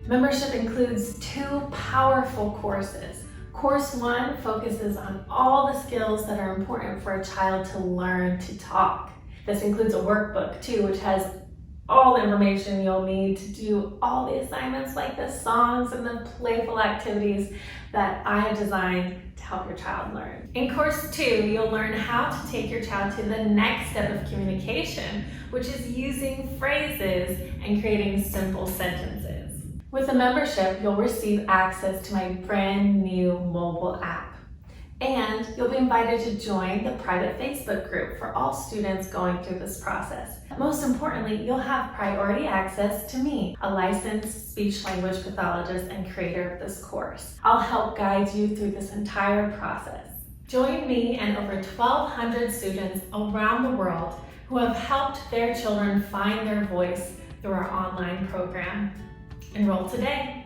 Membership includes 2 powerful courses. Course 1 focuses on all the skills that are important for a child to learn to talk. This includes a workbook too, which has all the information you'll need to do all the assignments like the songs and the playful activities that I have designed to help your child learn. In Course 2, you'll learn how to take your child to the next step of communication, which is using phrases and creating simple sentences. With a membership, you'll receive access to my brand new mobile app. And you'll be invited to join the private Facebook group for all students going through this process. Most importantly, you'll have priority access to me, a licensed speech-language pathologist and creator of this course. I'll help guide you through this entire process. Join me and over 1,200 students around the world who have helped their children find their voice through our online program. Enroll today.